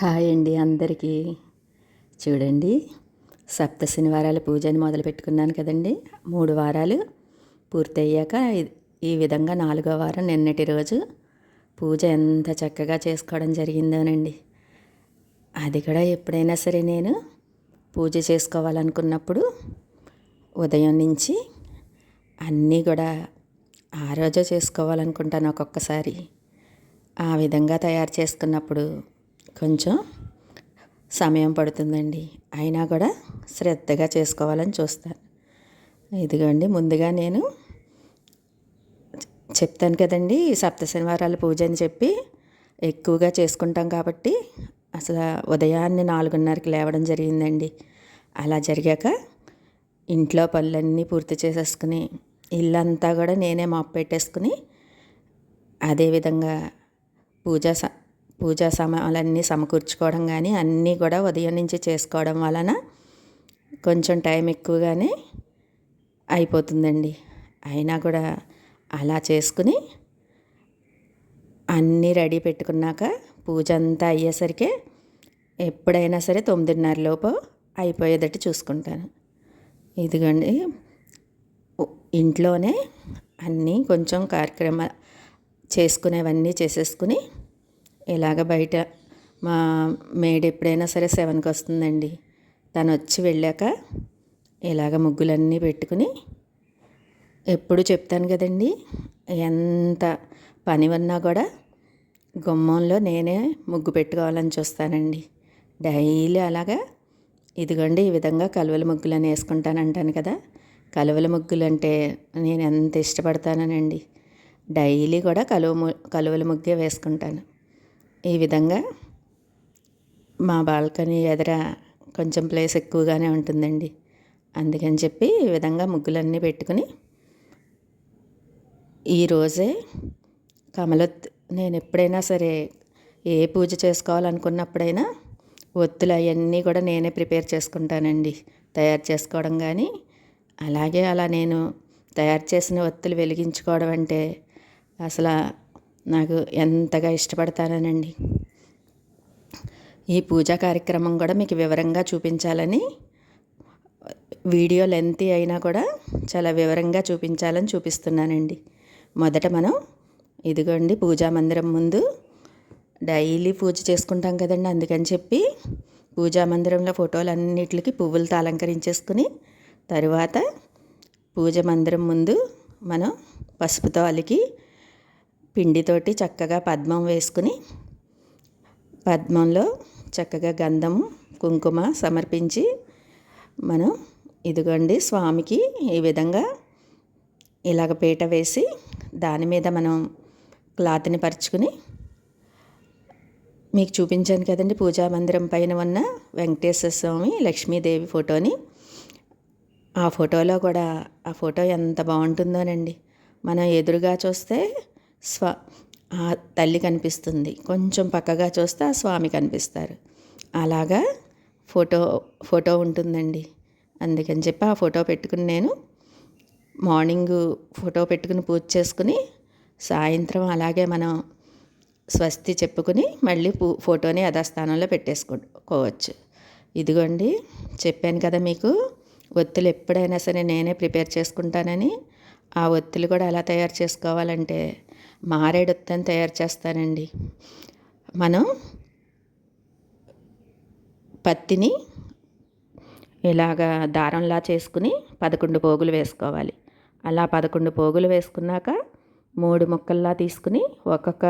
Hi అండి అందరికీ. చూడండి, సప్త శనివారాల పూజని మొదలు పెట్టుకున్నాను కదండి. 3 వారాలు పూర్తయ్యాక ఈ విధంగా 4వ వారం నిన్నటి రోజు పూజ ఎంత చక్కగా చేసుకోవడం జరిగిందోనండి. అది కూడా ఎప్పుడైనా సరే నేను పూజ చేసుకోవాలనుకున్నప్పుడు ఉదయం నుంచి అన్నీ కూడా ఆ రోజే చేసుకోవాలనుకుంటాను. ఒక్కొక్కసారి ఆ విధంగా తయారు చేసుకున్నప్పుడు కొంచెం సమయం పడుతుందండి. అయినా కూడా శ్రద్ధగా చేసుకోవాలని చూస్తాను. ఇదిగోండి, ముందుగా నేను చెప్తాను కదండి, సప్త శనివారాల పూజ అని చెప్పి ఎక్కువగా చేసుకుంటాం కాబట్టి అసలు ఉదయాన్నే 4:30కి లేవడం జరిగిందండి. అలా జరిగాక ఇంట్లో పనులన్నీ పూర్తి చేసేసుకుని ఇల్లంతా కూడా నేనే మాప్ పెట్టేసుకుని అదేవిధంగా పూజా సామాన్లన్నీ సమకూర్చుకోవడం కానీ అన్నీ కూడా ఉదయం నుంచి చేసుకోవడం వలన కొంచెం టైం ఎక్కువగానే అయిపోతుందండి. అయినా కూడా అలా చేసుకుని అన్నీ రెడీ పెట్టుకున్నాక పూజ అంతా అయ్యేసరికి ఎప్పుడైనా సరే 9:30 లోపు అయిపోయేటట్టు చూసుకుంటాను. ఇదిగోండి, ఇంట్లోనే అన్నీ కొంచెం కార్యక్రమాలు చేసుకునేవన్నీ చేసేసుకుని ఇలాగ బయట మా మేడ్ ఎప్పుడైనా సరే 7కి వస్తుందండి. తను వచ్చి వెళ్ళాక ఇలాగ ముగ్గులన్నీ పెట్టుకుని, ఎప్పుడు చెప్తాను కదండి, ఎంత పని ఉన్నా కూడా గుమ్మంలో నేనే ముగ్గు పెట్టుకోవాలని చూస్తానండి. డైలీ అలాగా ఇదిగోండి ఈ విధంగా కలువల ముగ్గులని వేసుకుంటానంటాను కదా. కలువల ముగ్గులు అంటే నేను ఎంత ఇష్టపడతానండి. డైలీ కూడా కలువల ముగ్గే వేసుకుంటాను. ఈ విధంగా మా బాల్కనీ ఎదుర కొంచెం ప్లేస్ ఎక్కువగానే ఉంటుందండి. అందుకని చెప్పి ఈ విధంగా ముగ్గులన్నీ పెట్టుకుని ఈరోజే నేను ఎప్పుడైనా సరే ఏ పూజ చేసుకోవాలనుకున్నప్పుడైనా ఒత్తులు అవన్నీ కూడా నేనే ప్రిపేర్ చేసుకుంటానండి. తయారు చేసుకోవడం కానీ అలా నేను తయారు చేసిన ఒత్తులు వెలిగించుకోవడం అంటే అసలు నాకు ఎంతగా ఇష్టపడతానండి. ఈ పూజా కార్యక్రమం కూడా మీకు వివరంగా చూపించాలని, వీడియో లెంతీ అయినా కూడా చాలా వివరంగా చూపించాలని చూపిస్తున్నానండి. మొదట మనం ఇదిగోండి పూజా మందిరం ముందు డైలీ పూజ చేసుకుంటాం కదండి. అందుకని చెప్పి పూజా మందిరంలో ఫోటోలన్నిటికి పువ్వులతో అలంకరించేసుకుని తరువాత పూజ మందిరం ముందు మనం పసుపుతో అలికి పిండితోటి చక్కగా పద్మం వేసుకుని పద్మంలో చక్కగా గంధం కుంకుమ సమర్పించి మనం ఇదిగోండి స్వామికి ఈ విధంగా ఇలాగ పీట వేసి దాని మీద మనం క్లాత్ని పరుచుకుని, మీకు చూపించాను కదండి పూజా మందిరం పైన ఉన్న వెంకటేశ్వర స్వామి లక్ష్మీదేవి ఫోటోని. ఆ ఫోటోలో కూడా ఆ ఫోటో ఎంత బాగుంటుందోనండి. మనం ఎదురుగా చూస్తే ఆ తల్లి కనిపిస్తుంది, కొంచెం పక్కగా చూస్తే ఆ స్వామి కనిపిస్తారు. అలాగా ఫోటో ఉంటుందండి. అందుకని చెప్పి ఆ ఫోటో పెట్టుకుని నేను మార్నింగు ఫోటో పెట్టుకుని పూజ చేసుకుని సాయంత్రం అలాగే మనం స్వస్తి చెప్పుకుని మళ్ళీ ఫోటోని యథాస్థానంలో పెట్టేసుకోవచ్చు. ఇదిగోండి, చెప్పాను కదా మీకు ఒత్తులు ఎప్పుడైనా సరే నేనే ప్రిపేర్ చేసుకుంటానని. ఆ ఒత్తులు కూడా ఎలా తయారు చేసుకోవాలంటే మారేడు ఒత్తని తయారు చేస్తానండి. మనం పత్తిని ఇలాగా దారంలా చేసుకుని 11 పోగులు వేసుకోవాలి. అలా 11 పోగులు వేసుకున్నాక 3 ముక్కల్లా తీసుకుని ఒక్కొక్క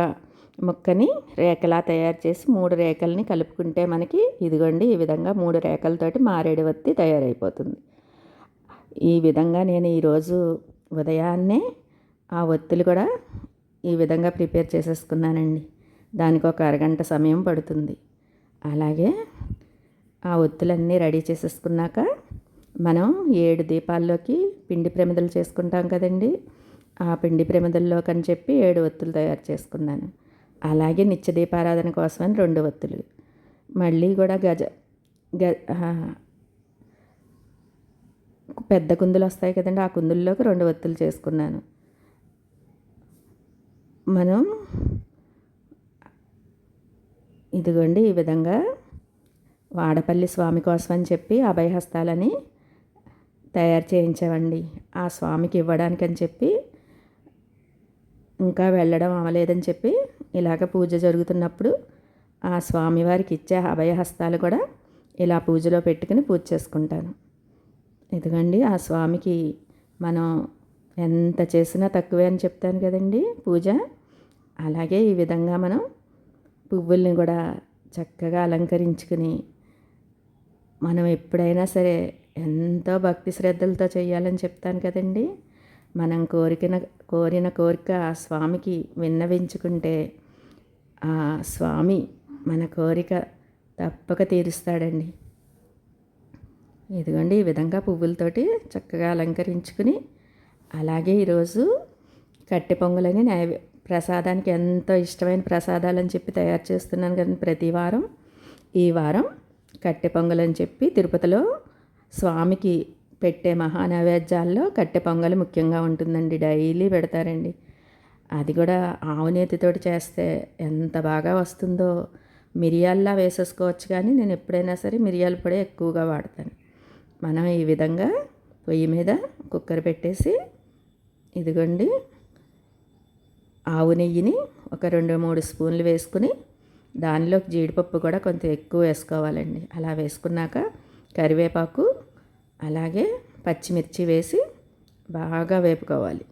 ముక్కని రేఖలా తయారు చేసి 3 రేఖల్ని కలుపుకుంటే మనకి ఇదిగోండి ఈ విధంగా 3 రేఖలతోటి మారేడు ఒత్తి తయారైపోతుంది. ఈ విధంగా నేను ఈరోజు ఉదయాన్నే ఆ ఒత్తులు కూడా ఈ విధంగా ప్రిపేర్ చేసేసుకున్నానండి. దానికి ఒక అరగంట సమయం పడుతుంది. అలాగే ఆ ఒత్తులన్నీ రెడీ చేసేసుకున్నాక మనం 7 దీపాల్లోకి పిండి ప్రమిదలు చేసుకుంటాం కదండి. ఆ పిండి ప్రమిదల్లోకి అని చెప్పి 7 ఒత్తులు తయారు చేసుకున్నాను. అలాగే నిత్య దీపారాధన కోసమని 2 ఒత్తులు, మళ్ళీ కూడా పెద్ద కుందులు వస్తాయి కదండి, ఆ కుందుల్లోకి 2 ఒత్తులు చేసుకున్నాను. మనం ఇదిగోండి ఈ విధంగా వాడపల్లి స్వామి కోసం అని చెప్పి అభయహస్తాలని తయారు చేయించామండి. ఆ స్వామికి ఇవ్వడానికని చెప్పి ఇంకా వెళ్ళడం అవ్వలేదని చెప్పి ఇలాగ పూజ జరుగుతున్నప్పుడు ఆ స్వామివారికి ఇచ్చే అభయహస్తాలు కూడా ఇలా పూజలో పెట్టుకుని పూజ చేసుకుంటాను. ఇదిగండి ఆ స్వామికి మనం ఎంత చేసినా తక్కువే అని చెప్తాను కదండి పూజ. అలాగే ఈ విధంగా మనం పువ్వుల్ని కూడా చక్కగా అలంకరించుకుని మనం ఎప్పుడైనా సరే ఎంతో భక్తి శ్రద్ధలతో చేయాలని చెప్తాను కదండి. మనం కోరిన కోరిక ఆ స్వామికి విన్నవించుకుంటే ఆ స్వామి మన కోరిక తప్పక తీరుస్తాడండి. ఇదిగోండి ఈ విధంగా పువ్వులతోటి చక్కగా అలంకరించుకుని అలాగే ఈరోజు కట్టె పొంగలని ప్రసాదానికి ఎంతో ఇష్టమైన ప్రసాదాలని చెప్పి తయారు చేస్తున్నాను కదండి ప్రతి వారం. ఈ వారం కట్టె పొంగలని చెప్పి తిరుపతిలో స్వామికి పెట్టే మహానైవేద్యాల్లో కట్టె పొంగలి ముఖ్యంగా ఉంటుందండి. డైలీ పెడతారండి. అది కూడా ఆవు నేతితోటి చేస్తే ఎంత బాగా వస్తుందో. మిరియాల్లా వేసేసుకోవచ్చు కానీ నేను ఎప్పుడైనా సరే మిరియాల పొడి ఎక్కువగా వాడతాను. మనం ఈ విధంగా పొయ్యి మీద కుక్కర్ పెట్టేసి ఇదిగోండి ఆవు నెయ్యిని ఒక 2-3 స్పూన్లు వేసుకుని దానిలోకి జీడిపప్పు కూడా కొంచెం ఎక్కువ వేసుకోవాలండి. అలా వేసుకున్నాక కరివేపాకు అలాగే పచ్చిమిర్చి వేసి బాగా వేపుకోవాలి.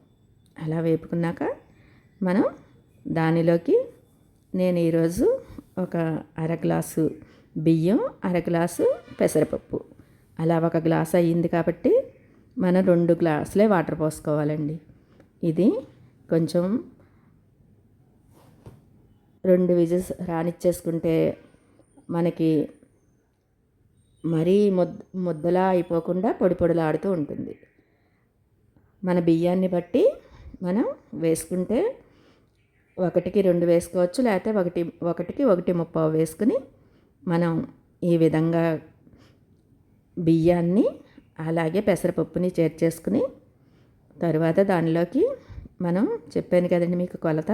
అలా వేపుకున్నాక మనం దానిలోకి నేను ఈరోజు ఒక అర గ్లాసు బియ్యం, అర గ్లాసు పెసరపప్పు, అలా ఒక గ్లాస్ అయ్యింది కాబట్టి మనం 2 గ్లాసులే వాటర్ పోసుకోవాలండి. ఇది కొంచెం 2 విజిల్స్ రానిచ్చేసుకుంటే మనకి మరీ ముద్దలా అయిపోకుండా పొడి పొడిలాడుతూ ఉంటుంది. మన బియ్యాన్ని బట్టి మనం వేసుకుంటే 1కి 2 వేసుకోవచ్చు, లేకపోతే 1కి 1.25 వేసుకుని మనం ఈ విధంగా బియ్యాన్ని అలాగే పెసరపప్పుని చేర్చేసుకుని తర్వాత దానిలోకి మనం చెప్పాను కదండి మీకు కొలత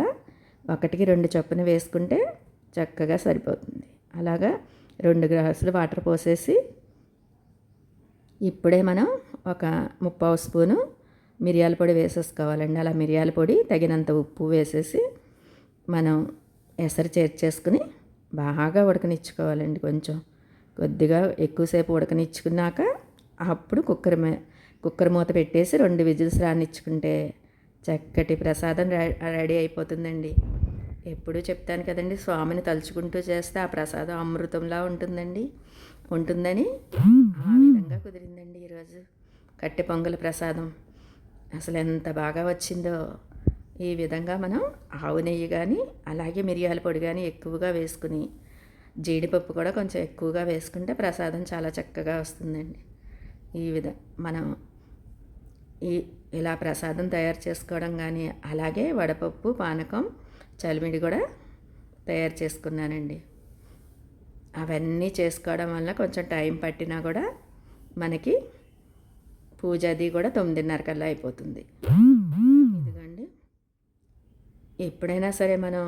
1కి 2 చొప్పున వేసుకుంటే చక్కగా సరిపోతుంది. అలాగా 2 గ్లాసులు వాటర్ పోసేసి ఇప్పుడే మనం ఒక 3/4 స్పూను మిరియాల పొడి వేసేసుకోవాలండి. అలా మిరియాల పొడి తగినంత ఉప్పు వేసేసి మనం ఎసరు చేర్చేసుకుని బాగా ఉడకనిచ్చుకోవాలండి. కొంచెం కొద్దిగా ఎక్కువసేపు ఉడకనిచ్చుకున్నాక అప్పుడు కుక్కర్ మూత పెట్టేసి 2 విజిల్స్ రానిచ్చుకుంటే చక్కటి ప్రసాదం రెడీ అయిపోతుందండి. ఎప్పుడూ చెప్తాను కదండి, స్వామిని తలుచుకుంటూ చేస్తే ఆ ప్రసాదం అమృతంలా ఉంటుందని ఆ విధంగా కుదిరిందండి ఈరోజు కట్టె పొంగల్ ప్రసాదం. అసలు ఎంత బాగా వచ్చిందో. ఈ విధంగా మనం ఆవు నెయ్యి కానీ అలాగే మిరియాల పొడి కానీ ఎక్కువగా వేసుకుని జీడిపప్పు కూడా కొంచెం ఎక్కువగా వేసుకుంటే ప్రసాదం చాలా చక్కగా వస్తుందండి. మనం ఇలా ప్రసాదం తయారు చేసుకోవడం కానీ అలాగే వడపప్పు, పానకం, చలిమిడి కూడా తయారు చేసుకున్నానండి. అవన్నీ చేసుకోవడం వల్ల కొంచెం టైం పట్టినా కూడా మనకి పూజ అది కూడా 9:30 కల్లా అయిపోతుంది. ఇదిగోండి ఎప్పుడైనా సరే మనం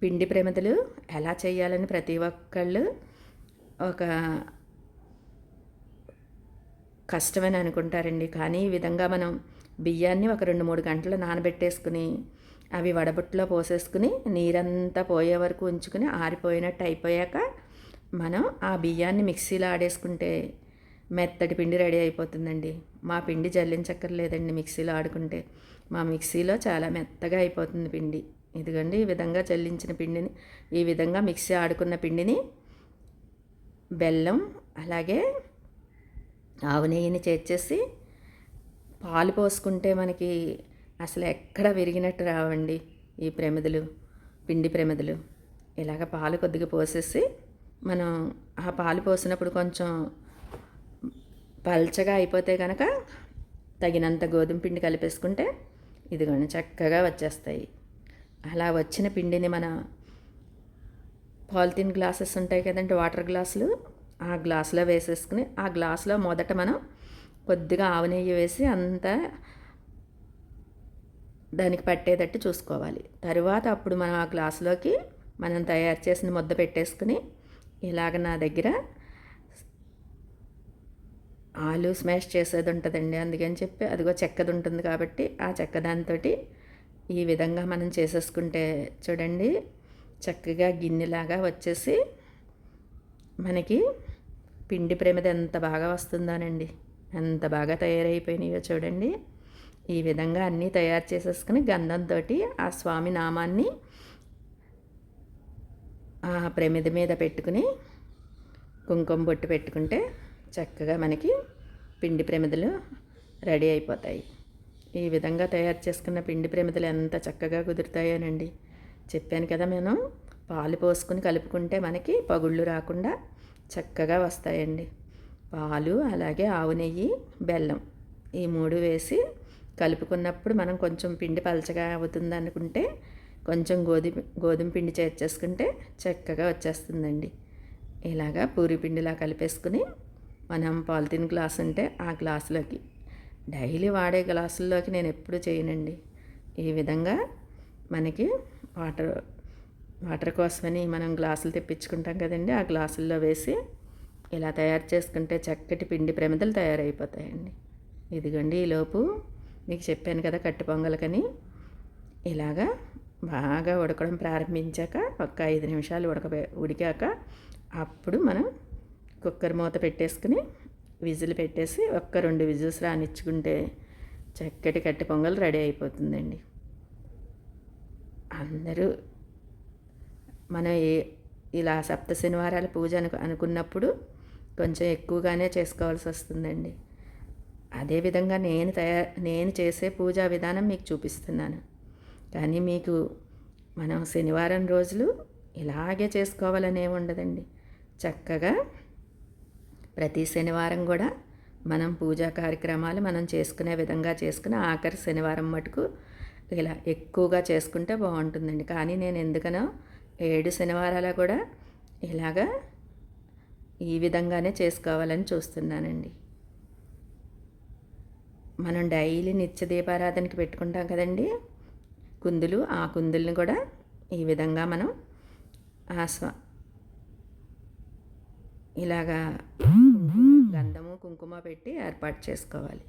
పిండి ప్రమిదలు ఎలా చేయాలని ప్రతి ఒక్కళ్ళు ఒక కష్టమని అనుకుంటారండి. కానీ ఈ విధంగా మనం బియ్యాన్ని ఒక 2-3 గంటలు నానబెట్టేసుకుని అవి వడబుట్టలో పోసేసుకుని నీరంతా పోయే వరకు ఉంచుకుని ఆరిపోయినట్టు అయిపోయాక మనం ఆ బియ్యాన్ని మిక్సీలో ఆడేసుకుంటే మెత్తటి పిండి రెడీ అయిపోతుందండి. మా పిండి జల్లించక్కర్లేదండి మిక్సీలో ఆడుకుంటే. మా మిక్సీలో చాలా మెత్తగా అయిపోతుంది పిండి. ఇదిగోండి ఈ విధంగా జల్లించిన పిండిని, ఈ విధంగా మిక్సీ ఆడుకున్న పిండిని బెల్లం అలాగే ఆవు నెయ్యిని చేర్చేసి పాలు పోసుకుంటే మనకి అసలు ఎక్కడ విరిగినట్టు రావండి ఈ పిండి ప్రమిదలు. ఇలాగ పాలు కొద్దిగా పోసేసి మనం ఆ పాలు పోసినప్పుడు కొంచెం పల్చగా అయిపోతే కనుక తగినంత గోధుమ పిండి కలిపేసుకుంటే ఇదిగోండి చక్కగా వచ్చేస్తాయి. అలా వచ్చిన పిండిని మన పాలిథిన్ గ్లాసెస్ ఉంటాయి కదండి, వాటర్ గ్లాసులు, ఆ గ్లాసులో వేసేసుకుని ఆ గ్లాసులో మొదట మనం కొద్దిగా ఆవు నెయ్యి వేసి అంతా దానికి పట్టేటట్టు చూసుకోవాలి. తరువాత అప్పుడు మనం ఆ గ్లాసులోకి మనం తయారు చేసిన ముద్ద పెట్టేసుకుని ఇలాగ నా దగ్గర ఆలు స్మాష్ చేసేది ఉంటుందండి, అందుకని చెప్పి అదిగో చెక్కది ఉంటుంది కాబట్టి ఆ చెక్క దాంతో ఈ విధంగా మనం చేసేసుకుంటే చూడండి చక్కగా గిన్నెలాగా వచ్చేసి మనకి పిండి ప్రమిద ఎంత బాగా వస్తుందోనండి, ఎంత బాగా తయారైపోయినాయో చూడండి. ఈ విధంగా అన్నీ తయారు చేసేసుకుని గంధంతో ఆ స్వామి నామాన్ని ఆ ప్రమిద మీద పెట్టుకుని కుంకుమ బొట్టు పెట్టుకుంటే చక్కగా మనకి పిండి ప్రమిదలు రెడీ అయిపోతాయి. ఈ విధంగా తయారు చేసుకున్న పిండి ప్రమిదలు ఎంత చక్కగా కుదురుతాయోనండి. చెప్పాను కదా, మనం పాలు పోసుకుని కలుపుకుంటే మనకి పగుళ్ళు రాకుండా చక్కగా వస్తాయండి. పాలు అలాగే ఆవు నెయ్యి బెల్లం ఈ 3 వేసి కలుపుకున్నప్పుడు మనం కొంచెం పిండి పలచగా అవుతుంది అనుకుంటే కొంచెం గోధుమ పిండి చేర్చేసుకుంటే చక్కగా వచ్చేస్తుందండి. ఇలాగా పూరి పిండిలా కలిపేసుకుని మనం పాలిథిన్ గ్లాస్ ఉంటే ఆ గ్లాసులోకి, డైలీ వాడే గ్లాసుల్లోకి నేను ఎప్పుడు చేయనండి. ఈ విధంగా మనకి వాటర్ కోసమని మనం గ్లాసులు తెప్పించుకుంటాం కదండి, ఆ గ్లాసుల్లో వేసి ఇలా తయారు చేసుకుంటే చక్కటి పిండి ప్రమిదలు తయారైపోతాయండి. ఇదిగోండి ఈలోపు మీకు చెప్పాను కదా కట్టు పొంగలకని, ఇలాగా బాగా ఉడకడం ప్రారంభించాక ఒక 5 నిమిషాలు ఉడికాక అప్పుడు మనం కుక్కర్ మూత పెట్టేసుకుని విజిల్ పెట్టేసి 1-2 విజిల్స్ రానిచ్చుకుంటే చక్కటి కట్టె పొంగల్ రెడీ అయిపోతుందండి. అందరూ మనం ఇలా సప్త శనివారాల పూజ అనుకున్నప్పుడు కొంచెం ఎక్కువగానే చేసుకోవాల్సి వస్తుందండి. అదేవిధంగా నేను చేసే పూజా విధానం మీకు చూపిస్తున్నాను. కానీ మీకు మనం శనివారం రోజులు ఇలాగే చేసుకోవాలనే ఉండదండి. చక్కగా ప్రతి శనివారం కూడా మనం పూజా కార్యక్రమాలు మనం చేసుకునే విధంగా చేసుకుని ఆఖరి శనివారం మటుకు ఇలా ఎక్కువగా చేసుకుంటే బాగుంటుందండి. కానీ నేను ఎందుకనో 7 శనివారాలు కూడా ఇలాగా ఈ విధంగానే చేసుకోవాలని చూస్తున్నానండి. మనం డైలీ నిత్య దీపారాధనకి పెట్టుకుంటాం కదండి కుందులు, ఆ కుందుల్ని కూడా ఈ విధంగా మనం ఇలాగా గంధము కుంకుమ పెట్టి ఏర్పాటు చేసుకోవాలి.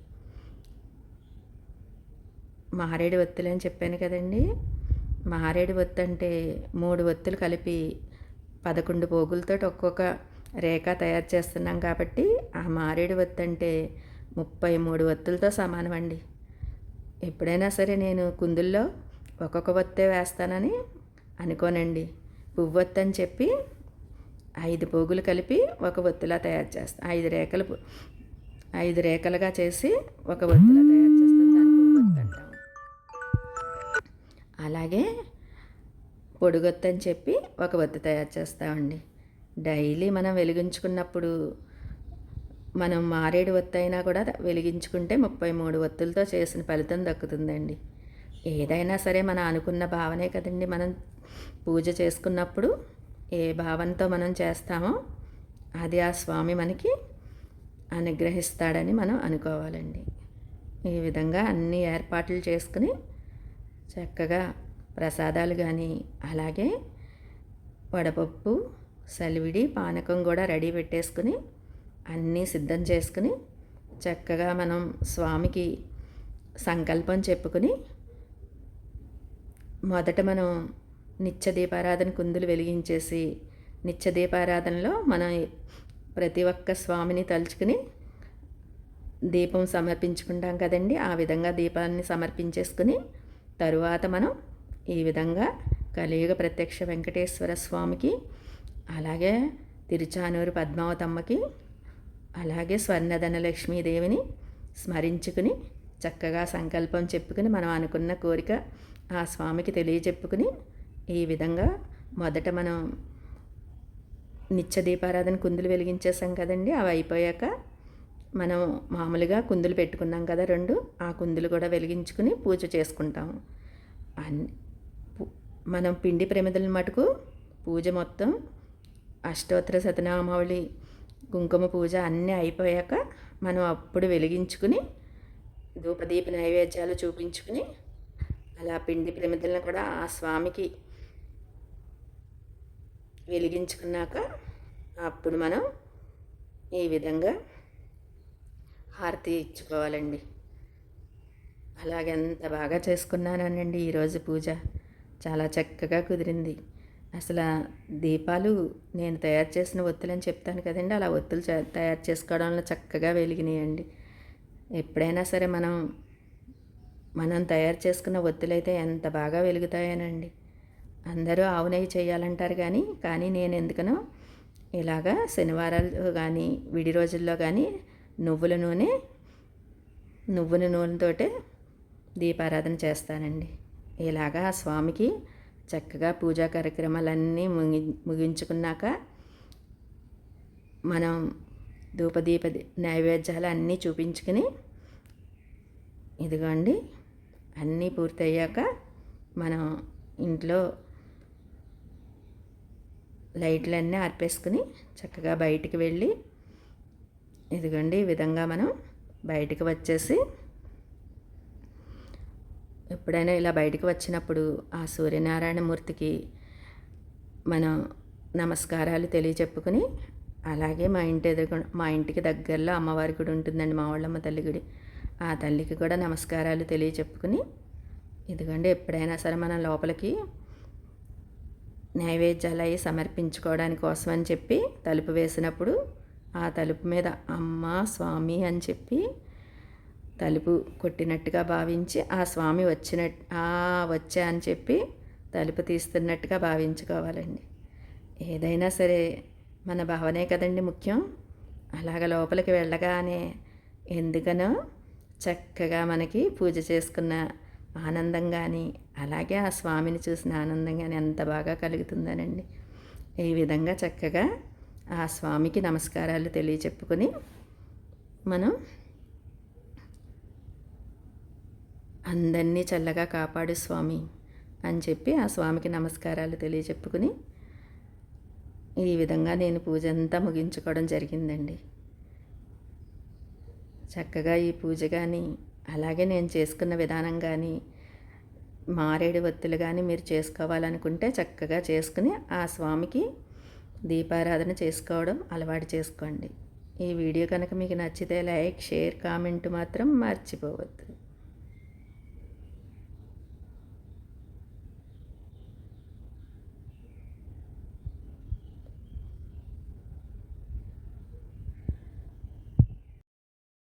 మారేడు ఒత్తులు అని చెప్పాను కదండి, మారేడు ఒత్తు అంటే 3 ఒత్తులు కలిపి 11 పోగులతో ఒక్కొక్క రేఖ తయారు చేస్తున్నాం కాబట్టి ఆ మారేడు ఒత్తు అంటే 33 ఒత్తులతో సమానం అండి. ఎప్పుడైనా సరే నేను కుందుల్లో ఒక్కొక్క ఒత్తే వేస్తానని అనుకోనండి. పువ్వొత్తు అని చెప్పి 5 పోగులు కలిపి ఒక ఒత్తులా తయారు చేస్తాను. 5 రేఖలుగా చేసి ఒక ఒత్తులా తయారు చేస్తాం, దాన్ని పువ్వొత్తు అంటాము. అలాగే పొడుగొత్తు అని చెప్పి ఒక ఒత్తు తయారు చేస్తామండి. డైలీ మనం వెలిగించుకున్నప్పుడు మనం మారేడు ఒత్తు అయినా కూడా వెలిగించుకుంటే 33 ఒత్తులతో చేసిన ఫలితం దక్కుతుందండి. ఏదైనా సరే మనం అనుకున్న భావనే కదండి. మనం పూజ చేసుకున్నప్పుడు ఏ భావంతో మనం చేస్తామో అది ఆ స్వామి మనకి అనుగ్రహిస్తాడని మనం అనుకోవాలండి. ఈ విధంగా అన్ని ఏర్పాట్లు చేసుకుని చక్కగా ప్రసాదాలు కానీ అలాగే వడపప్పు సలివిడి పానకం కూడా రెడీ పెట్టేసుకుని అన్నీ సిద్ధం చేసుకుని చక్కగా మనం స్వామికి సంకల్పం చెప్పుకుని మొదట మనం నిత్య దీపారాధన కుందులు వెలిగించేసి నిత్య దీపారాధనలో మనం ప్రతి ఒక్క స్వామిని తలుచుకుని దీపం సమర్పించుకుంటాం కదండి. ఆ విధంగా దీపాన్ని సమర్పించేసుకుని తరువాత మనం ఈ విధంగా కలియుగ ప్రత్యక్ష వెంకటేశ్వర స్వామికి అలాగే తిరుచానూరు పద్మావతమ్మకి అలాగే స్వర్ణధన లక్ష్మీదేవిని స్మరించుకుని చక్కగా సంకల్పం చెప్పుకుని మనం అనుకున్న కోరిక ఆ స్వామికి తెలియచెప్పుకుని ఈ విధంగా మొదట మనం నిత్య దీపారాధన కుందులు వెలిగించేసాం కదండి. అవి అయిపోయాక మనం మామూలుగా కుందులు పెట్టుకున్నాం కదా 2, ఆ కుందులు కూడా వెలిగించుకుని పూజ చేసుకుంటాము. మనం పిండి ప్రమిదల మటుకు పూజ మొత్తం అష్టోత్తర శతనామావళి కుంకుమ పూజ అన్నీ అయిపోయాక మనం అప్పుడు వెలిగించుకుని ధూపదీప నైవేద్యాలు చూపించుకుని అలా పిండి ప్రమిదలను కూడా ఆ స్వామికి వెలిగించుకున్నాక అప్పుడు మనం ఈ విధంగా హారతి ఇచ్చుకోవాలండి. అలాగే ఎంత బాగా చేసుకున్నానండి ఈరోజు పూజ. చాలా చక్కగా కుదిరింది. అసలు దీపాలు నేను తయారు చేసిన ఒత్తులని చెప్తాను కదండి, అలా ఒత్తులు తయారు చేసుకోవడంలో చక్కగా వెలిగినాయండి. ఎప్పుడైనా సరే మనం తయారు చేసుకున్న ఒత్తులైతే ఎంత బాగా వెలుగుతాయనండి. అందరూ ఆవు నెయ్యి చేయాలంటారు కానీ నేను ఎందుకనో ఇలాగా శనివారాలు కానీ విడి రోజుల్లో కానీ నువ్వుల నూనెతోటే దీపారాధన చేస్తానండి. ఇలాగా ఆ స్వామికి చక్కగా పూజా కార్యక్రమాలన్నీ ముగించుకున్నాక మనం ధూపదీప నైవేద్యాలు అన్నీ చూపించుకుని ఇదిగోండి అన్నీ పూర్తయ్యాక మనం ఇంట్లో లైట్లన్నీ ఆర్పేసుకుని చక్కగా బయటికి వెళ్ళి ఇదిగోండి ఈ విధంగా మనం బయటికి వచ్చేసి ఎప్పుడైనా ఇలా బయటికి వచ్చినప్పుడు ఆ సూర్యనారాయణమూర్తికి మనం నమస్కారాలు తెలియచెప్పుకుని అలాగే మా ఇంటికి దగ్గరలో అమ్మవారి గుడి ఉంటుందండి, మా వాళ్ళమ్మ తల్లి గుడి. ఆ తల్లికి కూడా నమస్కారాలు తెలియచెప్పుకుని ఇదిగోండి ఎప్పుడైనా సరే మనం లోపలికి నైవేద్యాలు అవి సమర్పించుకోవడానికి కోసం అని చెప్పి తలుపు వేసినప్పుడు ఆ తలుపు మీద అమ్మ స్వామి అని చెప్పి తలుపు కొట్టినట్టుగా భావించి ఆ స్వామి వచ్చా అని చెప్పి తలుపు తీస్తున్నట్టుగా భావించుకోవాలండి. ఏదైనా సరే మన భావనే కదండి ముఖ్యం. అలాగ లోపలికి వెళ్ళగానే ఎందుకనో చక్కగా మనకి పూజ చేసుకున్న ఆనందం కానీ అలాగే ఆ స్వామిని చూసిన ఆనందం కానీ ఎంత బాగా కలుగుతుందనండి. ఈ విధంగా చక్కగా ఆ స్వామికి నమస్కారాలు తెలియచెప్పుకొని మనం అందరినీ చల్లగా కాపాడు స్వామి అని చెప్పి ఆ స్వామికి నమస్కారాలు తెలియచెప్పుకుని ఈ విధంగా నేను పూజ అంతా ముగించుకోవడం జరిగిందండి. చక్కగా ఈ పూజ కానీ అలాగే నేను చేసుకున్న విధానం కానీ మారేడు ఒత్తులు కానీ మీరు చేసుకోవాలనుకుంటే చక్కగా చేసుకుని ఆ స్వామికి దీపారాధన చేసుకోవడం అలవాటు చేసుకోండి. ఈ వీడియో కనుక మీకు నచ్చితే లైక్, షేర్, కామెంట్ మాత్రం మర్చిపోవద్దు.